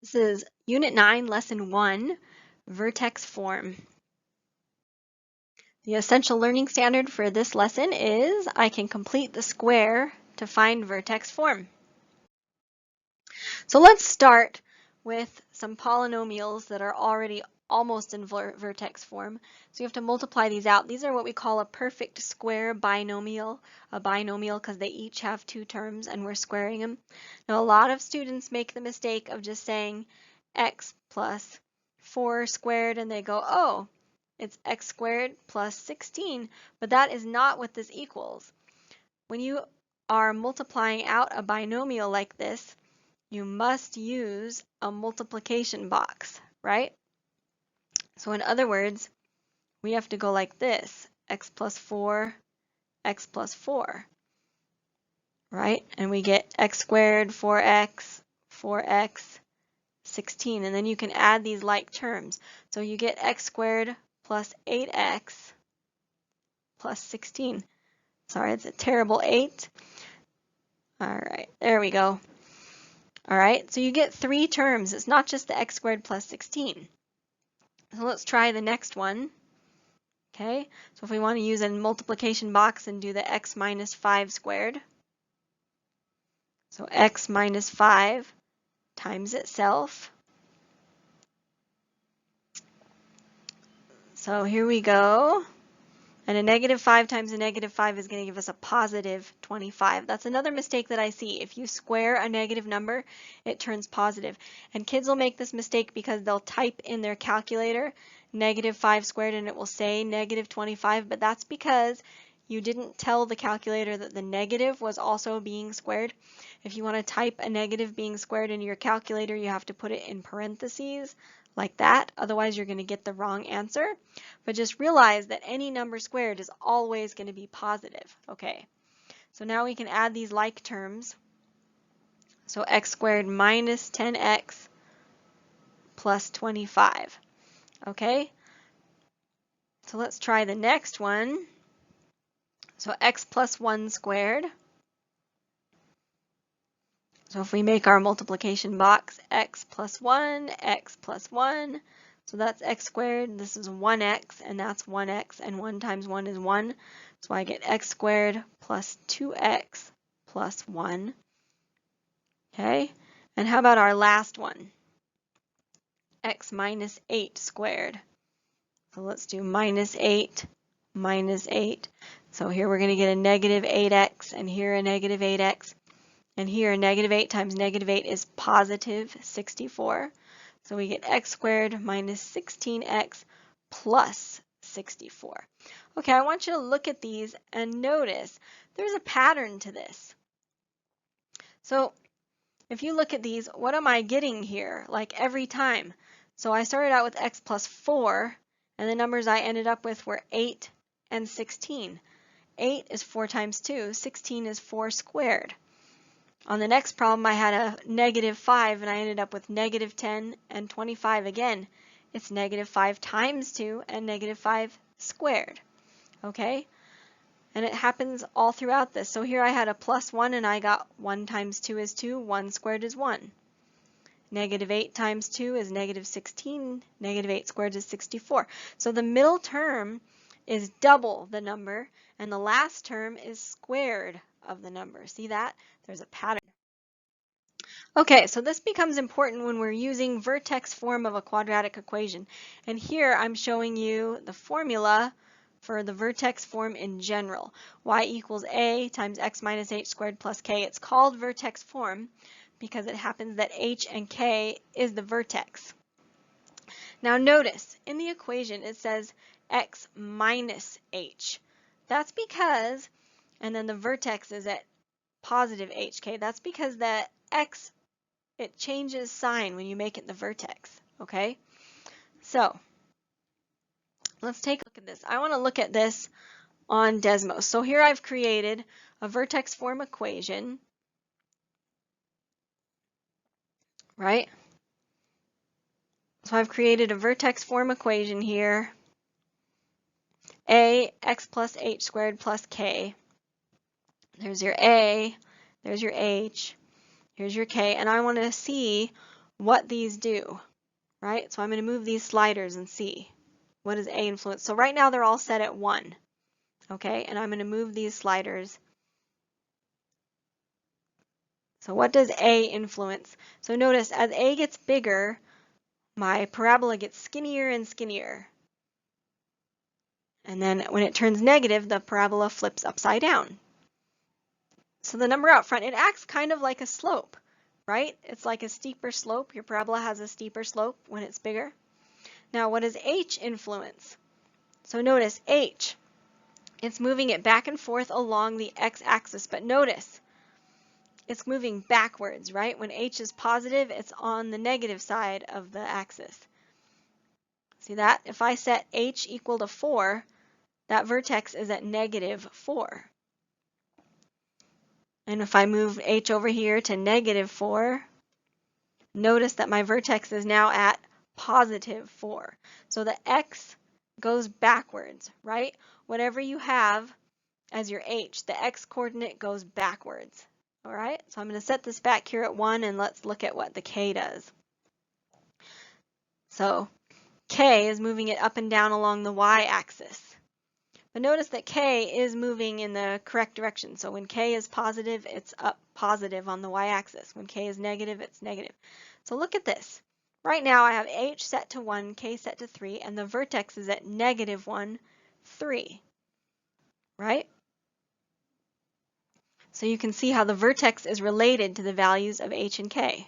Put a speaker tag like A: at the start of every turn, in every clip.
A: This is Unit 9, Lesson 1, Vertex form. The essential learning standard for this lesson is I can complete the square to find vertex form. So let's start with some polynomials that are already almost in vertex form. So you have to multiply these out. These are what we call a perfect square binomial, a binomial because they each have two terms and we're squaring them. Now a lot of students make the mistake of just saying x plus 4 squared and they go, oh, it's x squared plus 16, but that is not what this equals. When you are multiplying out a binomial like this, you must use a multiplication box, right? So in other words, we have to go like this, x plus 4, x plus 4, right? And we get x squared, 4x, 16, and then you can add these like terms. So you get x squared plus 8x plus 16. Sorry, it's a terrible 8. All right, there we go. All right, so you get 3 terms. It's not just the x squared plus 16. So let's try the next one. Okay, so if we want to use a multiplication box and do the x minus 5 squared, so x minus 5 times itself. So here we go. And a negative 5 times a negative 5 is going to give us a positive 25. That's another mistake that I see. If you square a negative number, it turns positive. And kids will make this mistake because they'll type in their calculator negative 5 squared and it will say negative 25, but that's because you didn't tell the calculator that the negative was also being squared. If you want to type a negative being squared into your calculator, you have to put it in parentheses like that. Otherwise, you're going to get the wrong answer. But just realize that any number squared is always going to be positive. Okay, so now we can add these like terms. So x squared minus 10x plus 25. Okay, so let's try the next one. So x plus 1 squared. So if we make our multiplication box, x plus 1, so that's x squared, this is 1x, and that's 1x, and 1 times 1 is 1. So I get x squared plus 2x plus 1. Okay, and how about our last one? X minus 8 squared. So let's do minus 8, minus 8. So here we're going to get a negative 8x, and here a negative 8x. And here, negative 8 times negative 8 is positive 64. So we get x squared minus 16x plus 64. Okay, I want you to look at these and notice there's a pattern to this. So if you look at these, what am I getting here? Like every time. So I started out with x plus 4, and the numbers I ended up with were 8 and 16. 8 is 4 times 2. 16 is 4 squared. On the next problem, I had a negative 5, and I ended up with negative 10 and 25 again. It's negative 5 times 2 and negative 5 squared. Okay? And it happens all throughout this. So here I had a plus 1, and I got 1 times 2 is 2, 1 squared is 1. Negative 8 times 2 is negative 16, negative 8 squared is 64. So the middle term is double the number, and the last term is squared of the number. See that? There's a pattern. Okay, so this becomes important when we're using vertex form of a quadratic equation. And here I'm showing you the formula for the vertex form in general. Y equals a times x minus h squared plus k. It's called vertex form because it happens that h and k is the vertex. Now notice, in the equation it says x minus h. That's because, and then the vertex is at positive hk. That's because the x, it changes sign when you make it the vertex, okay? So let's take a look at this. I want to look at this on Desmos. So here I've created a vertex form equation, right? So I've created a vertex form equation here. A, x plus h squared plus k. There's your a, there's your h, here's your k, and I want to see what these do, right? So I'm going to move these sliders and see what is A influence. So right now they're all set at 1, okay? And I'm going to move these sliders. So what does A influence? So notice as A gets bigger, my parabola gets skinnier and skinnier. And then when it turns negative, the parabola flips upside down. So the number out front, it acts kind of like a slope, right? It's like a steeper slope. Your parabola has a steeper slope when it's bigger. Now, what does H influence? So notice H, it's moving it back and forth along the x-axis, but notice it's moving backwards, right? When H is positive, it's on the negative side of the axis. See that? If I set H equal to 4, that vertex is at negative 4. And if I move H over here to negative 4, notice that my vertex is now at positive 4. So the x goes backwards, right? Whatever you have as your h, the x coordinate goes backwards. All right, so I'm going to set this back here at 1, and let's look at what the k does. So k is moving it up and down along the y-axis. But notice that k is moving in the correct direction. So when k is positive, it's up positive on the y-axis. When k is negative, it's negative. So look at this. Right now I have h set to 1, k set to 3, and the vertex is at negative 1, 3, right? So you can see how the vertex is related to the values of h and k.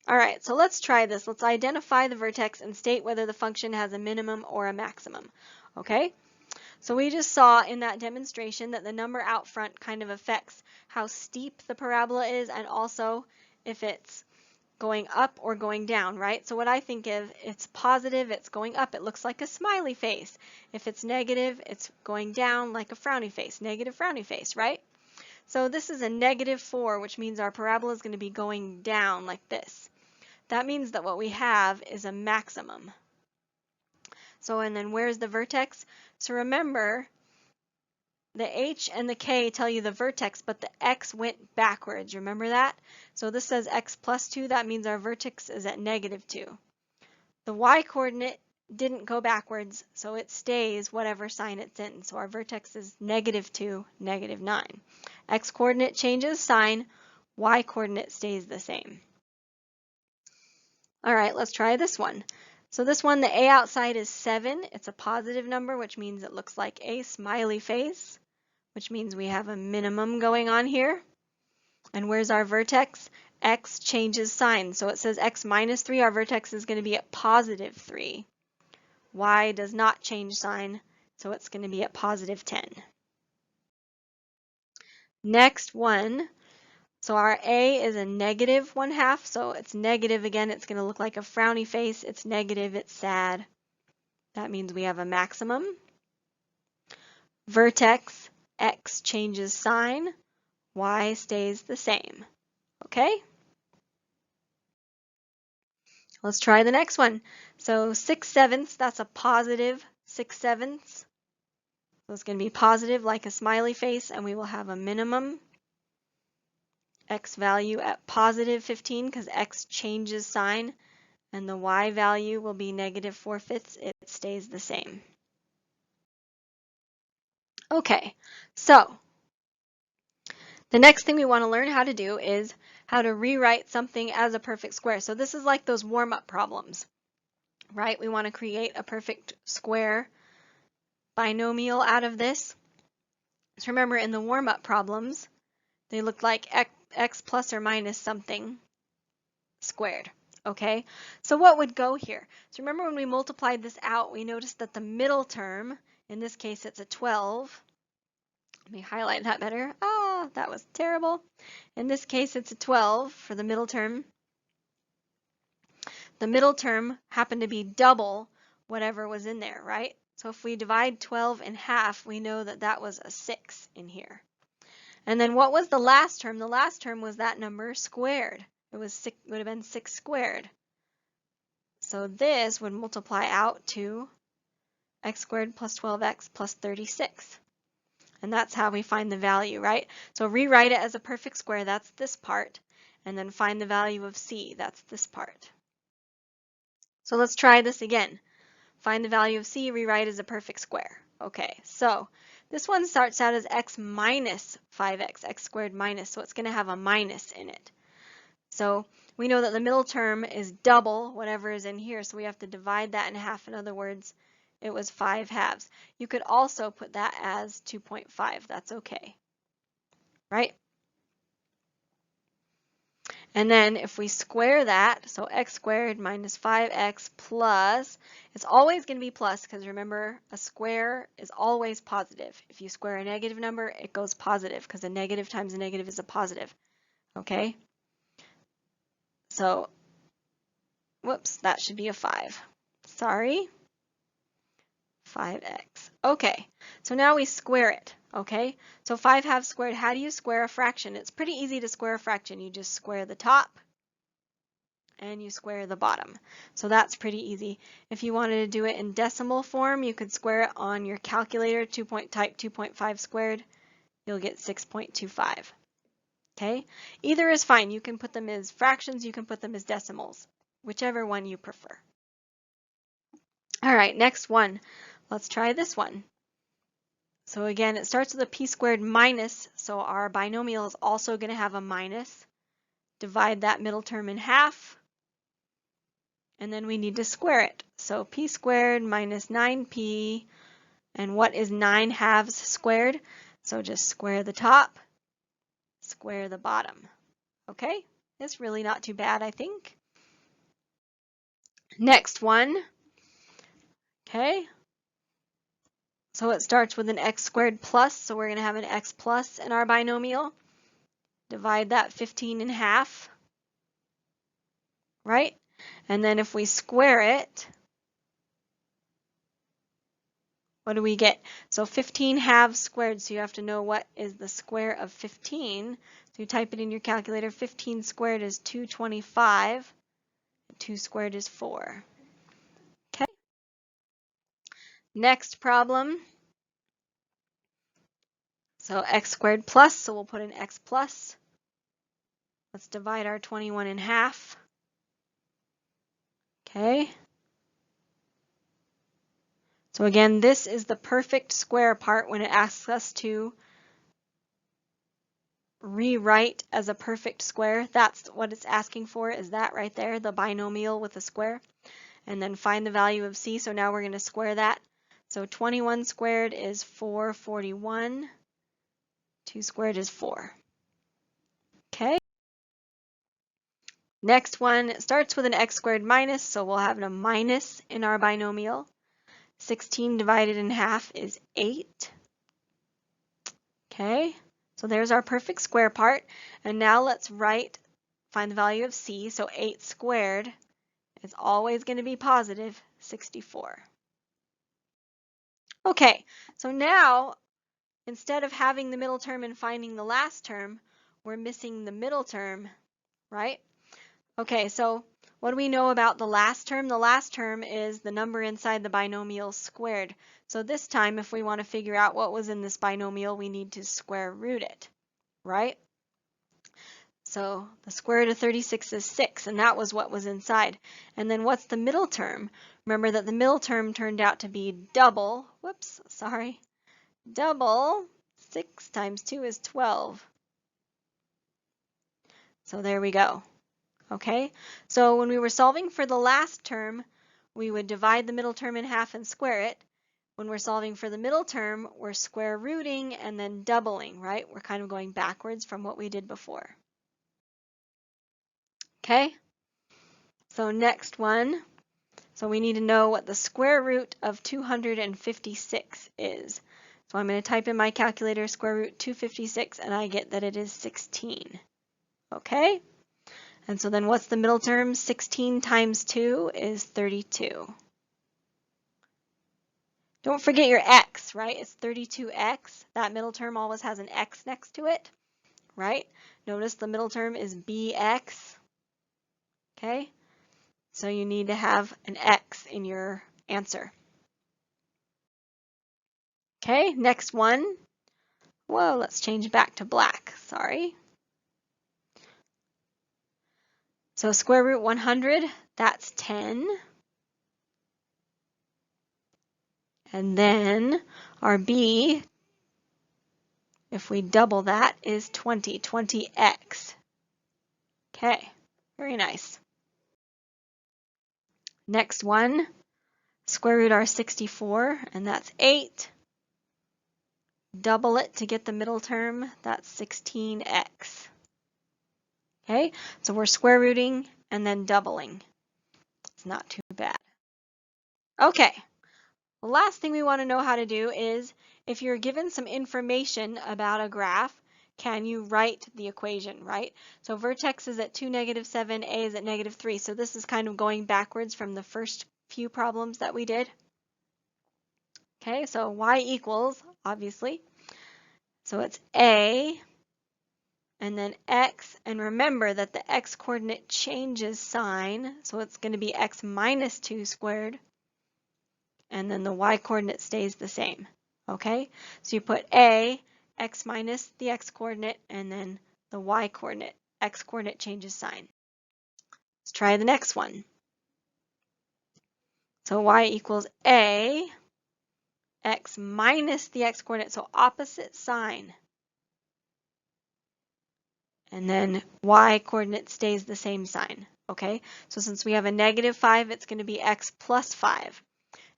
A: All right, so let's try this. Let's identify the vertex and state whether the function has a minimum or a maximum. Okay, so we just saw in that demonstration that the number out front kind of affects how steep the parabola is and also if it's going up or going down, right? So what I think of, it's positive, it's going up, it looks like a smiley face. If it's negative, it's going down like a frowny face, negative frowny face, right? So this is a negative 4, which means our parabola is going to be going down like this. That means that what we have is a maximum. So, and then where's the vertex? So remember, the h and the k tell you the vertex, but the x went backwards. Remember that? So this says x plus 2. That means our vertex is at negative 2. The y coordinate didn't go backwards, so it stays whatever sign it's in. So our vertex is negative 2, negative 9. X coordinate changes sign, y coordinate stays the same. All right, let's try this one. So this one, the a outside is 7. It's a positive number, which means it looks like a smiley face, which means we have a minimum going on here. And where's our vertex? X changes sign. So it says x minus 3. Our vertex is going to be at positive 3. Y does not change sign, so it's going to be at positive 10. Next one, so our A is a negative 1/2, so it's negative again. It's going to look like a frowny face. It's negative, it's sad. That means we have a maximum. Vertex, X changes sign, Y stays the same. Okay? Let's try the next one. So 6/7, that's a positive 6/7. So it's going to be positive like a smiley face, and we will have a minimum X value at positive 15 because X changes sign, and the Y value will be negative 4/5. It stays the same. Okay, so the next thing we want to learn how to do is how to rewrite something as a perfect square. So this is like those warm-up problems, right? We want to create a perfect square binomial out of this. So remember, in the warm-up problems, they look like x plus or minus something squared. Okay, so what would go here? So remember when we multiplied this out, we noticed that the middle term, in this case it's a 12. Let me highlight that better. Ah, that was terrible. In this case it's a 12 for the middle term. The middle term happened to be double whatever was in there, right? So if we divide 12 in half, we know that that was a 6 in here. And then what was the last term? The last term was that number squared. It was would have been 6 squared. So this would multiply out to x squared plus 12x plus 36. And that's how we find the value, right? So rewrite it as a perfect square, that's this part, and then find the value of c, that's this part. So let's try this again. Find the value of c, rewrite as a perfect square. Okay, so this one starts out as x minus 5x, x squared minus, so it's going to have a minus in it. So we know that the middle term is double whatever is in here, so we have to divide that in half. In other words, it was 5/2. You could also put that as 2.5. That's okay, right? And then if we square that, so x squared minus 5x plus, it's always going to be plus because remember, a square is always positive. If you square a negative number, it goes positive because a negative times a negative is a positive, okay? So, whoops, that should be a 5. Sorry. 5x. Okay, so now we square it, okay? So 5/2 squared, how do you square a fraction? It's pretty easy to square a fraction. You just square the top and you square the bottom. So that's pretty easy. If you wanted to do it in decimal form, you could square it on your calculator, type 2.5 squared, you'll get 6.25. Okay, either is fine. You can put them as fractions, you can put them as decimals, whichever one you prefer. All right, next one. Let's try this one. So again, it starts with a p squared minus, so our binomial is also going to have a minus. Divide that middle term in half, and then we need to square it. So p squared minus 9p, and what is 9/2 squared? So just square the top, square the bottom. Okay, it's really not too bad, I think. Next one. Okay, so it starts with an x squared plus, so we're going to have an x plus in our binomial. Divide that 15 in half, right? And then if we square it, what do we get? So 15/2 squared, so you have to know what is the square of 15. So you type it in your calculator. 15 squared is 225. 2 squared is 4. Okay. Next problem. So x squared plus, so we'll put an x plus. Let's divide our 21 in half. Okay. So again, this is the perfect square part when it asks us to rewrite as a perfect square. That's what it's asking for, is that right there, the binomial with a square. And then find the value of c, so now we're going to square that. So 21 squared is 441. 2 squared is 4. Okay. Next one, it starts with an x squared minus, so we'll have a minus in our binomial. 16 divided in half is 8. Okay, So there's our perfect square part. And now let's find the value of c. So 8 squared is always going to be positive 64. Okay, so now instead of having the middle term and finding the last term, we're missing the middle term, right? Okay, so what do we know about the last term? The last term is the number inside the binomial squared. So this time, if we want to figure out what was in this binomial, we need to square root it, right? So the square root of 36 is 6, and that was what was inside. And then what's the middle term? Remember that the middle term turned out to be double, double 6 times 2 is 12. So there we go. Okay, so when we were solving for the last term, we would divide the middle term in half and square it. When we're solving for the middle term, we're square rooting and then doubling, right? We're kind of going backwards from what we did before. Okay, so next one. So we need to know what the square root of 256 is. So I'm going to type in my calculator square root 256 and I get that it is 16. Okay? And so then what's the middle term? 16 times 2 is 32. Don't forget your x, right? It's 32x. That middle term always has an x next to it, right? Notice the middle term is bx. Okay? So you need to have an x in your answer. Okay, next one. Whoa, let's change back to black. Sorry. So square root 100, that's 10. And then our b, if we double that, is 20, 20x. Okay, very nice. Next one, square root our 64, and that's 8. Double it to get the middle term, that's 16x. Okay, so we're square rooting and then doubling. It's not too bad. Okay, the last thing we want to know how to do is if you're given some information about a graph, can you write the equation, right? So Vertex is at 2, -7, A is at -3. So this is kind of going backwards from the first few problems that we did. Okay, so y equals, obviously. So it's A and then x, and remember that the x coordinate changes sign, so it's going to be x minus 2 squared, and then the y coordinate stays the same. Okay, so you put A, x minus the x coordinate, and then the y coordinate. X coordinate changes sign. Let's try the next one. So y equals A, x minus the x coordinate, so opposite sign. And then y coordinate stays the same sign. Okay, so since we have a -5, it's going to be x plus 5.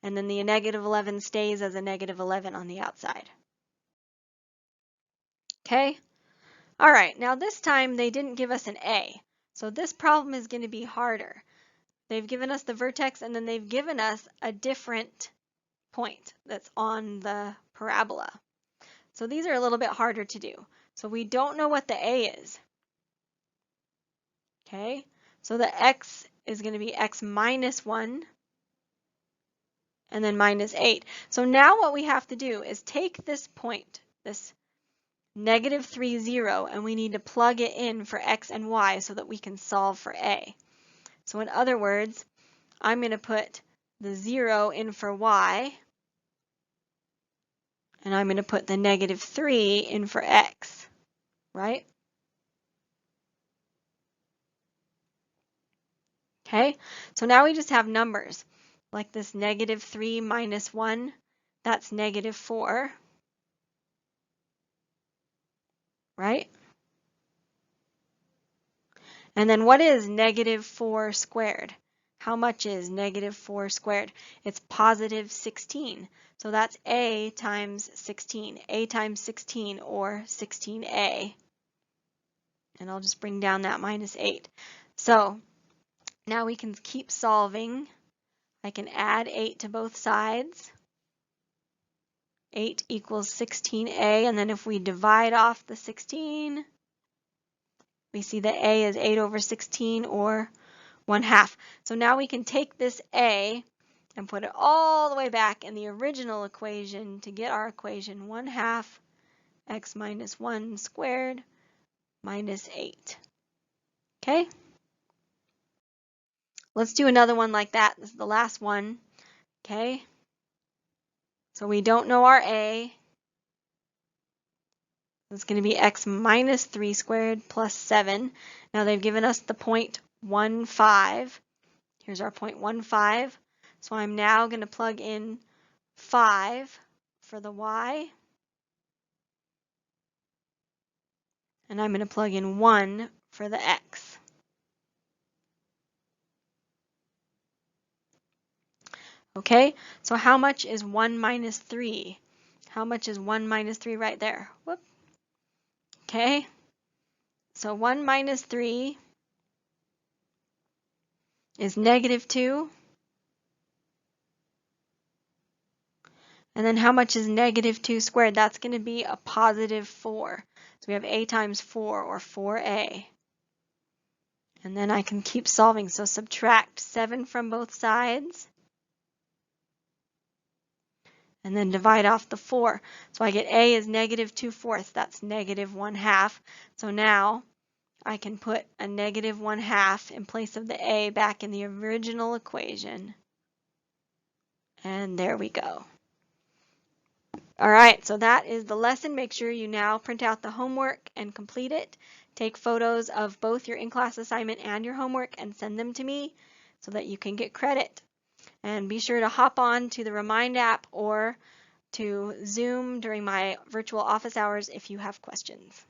A: And then the -11 stays as a -11 on the outside. Okay, all right, now this time they didn't give us an A. So this problem is going to be harder. They've given us the vertex and then they've given us a different point that's on the parabola. So these are a little bit harder to do. So we don't know what the A is. Okay, so the x is going to be x minus 1 and then -8. So now what we have to do is take this point, this -3, 0, and we need to plug it in for x and y so that we can solve for A. So in other words, I'm going to put the 0 in for y, and I'm going to put the -3 in for x, right? Okay, so now we just have numbers, like this -3 minus 1, that's -4, right? And then what is -4 squared? How much is -4 squared? It's positive 16. So that's A times 16. A times 16, or 16A. And I'll just bring down that -8. So now we can keep solving. I can add 8 to both sides. 8 equals 16a, and then if we divide off the 16, we see that a is 8 over 16, or 1/2. So now we can take this a and put it all the way back in the original equation to get our equation 1/2 x minus 1 squared minus 8. Okay? Let's do another one like that. This is the last one. Okay? So we don't know our a. It's going to be x minus 3 squared plus 7. Now they've given us the point 1,5. Here's our point 1,5. So I'm now going to plug in 5 for the y. And I'm going to plug in 1 for the x. Okay, so how much is 1 minus 3? How much is 1 minus 3 right there? Whoop. Okay, so 1 minus 3 is negative 2. And then how much is negative 2 squared? That's going to be a positive 4. So we have a times 4, or 4a. And then I can keep solving. So subtract 7 from both sides. And then divide off the 4. So I get a is negative 2/4. That's negative 1/2. So now I can put a negative 1/2 in place of the a back in the original equation. And there we go. All right, so that is the lesson. Make sure you now print out the homework and complete it. Take photos of both your in-class assignment and your homework and send them to me so that you can get credit. And be sure to hop on to the Remind app or to Zoom during my virtual office hours if you have questions.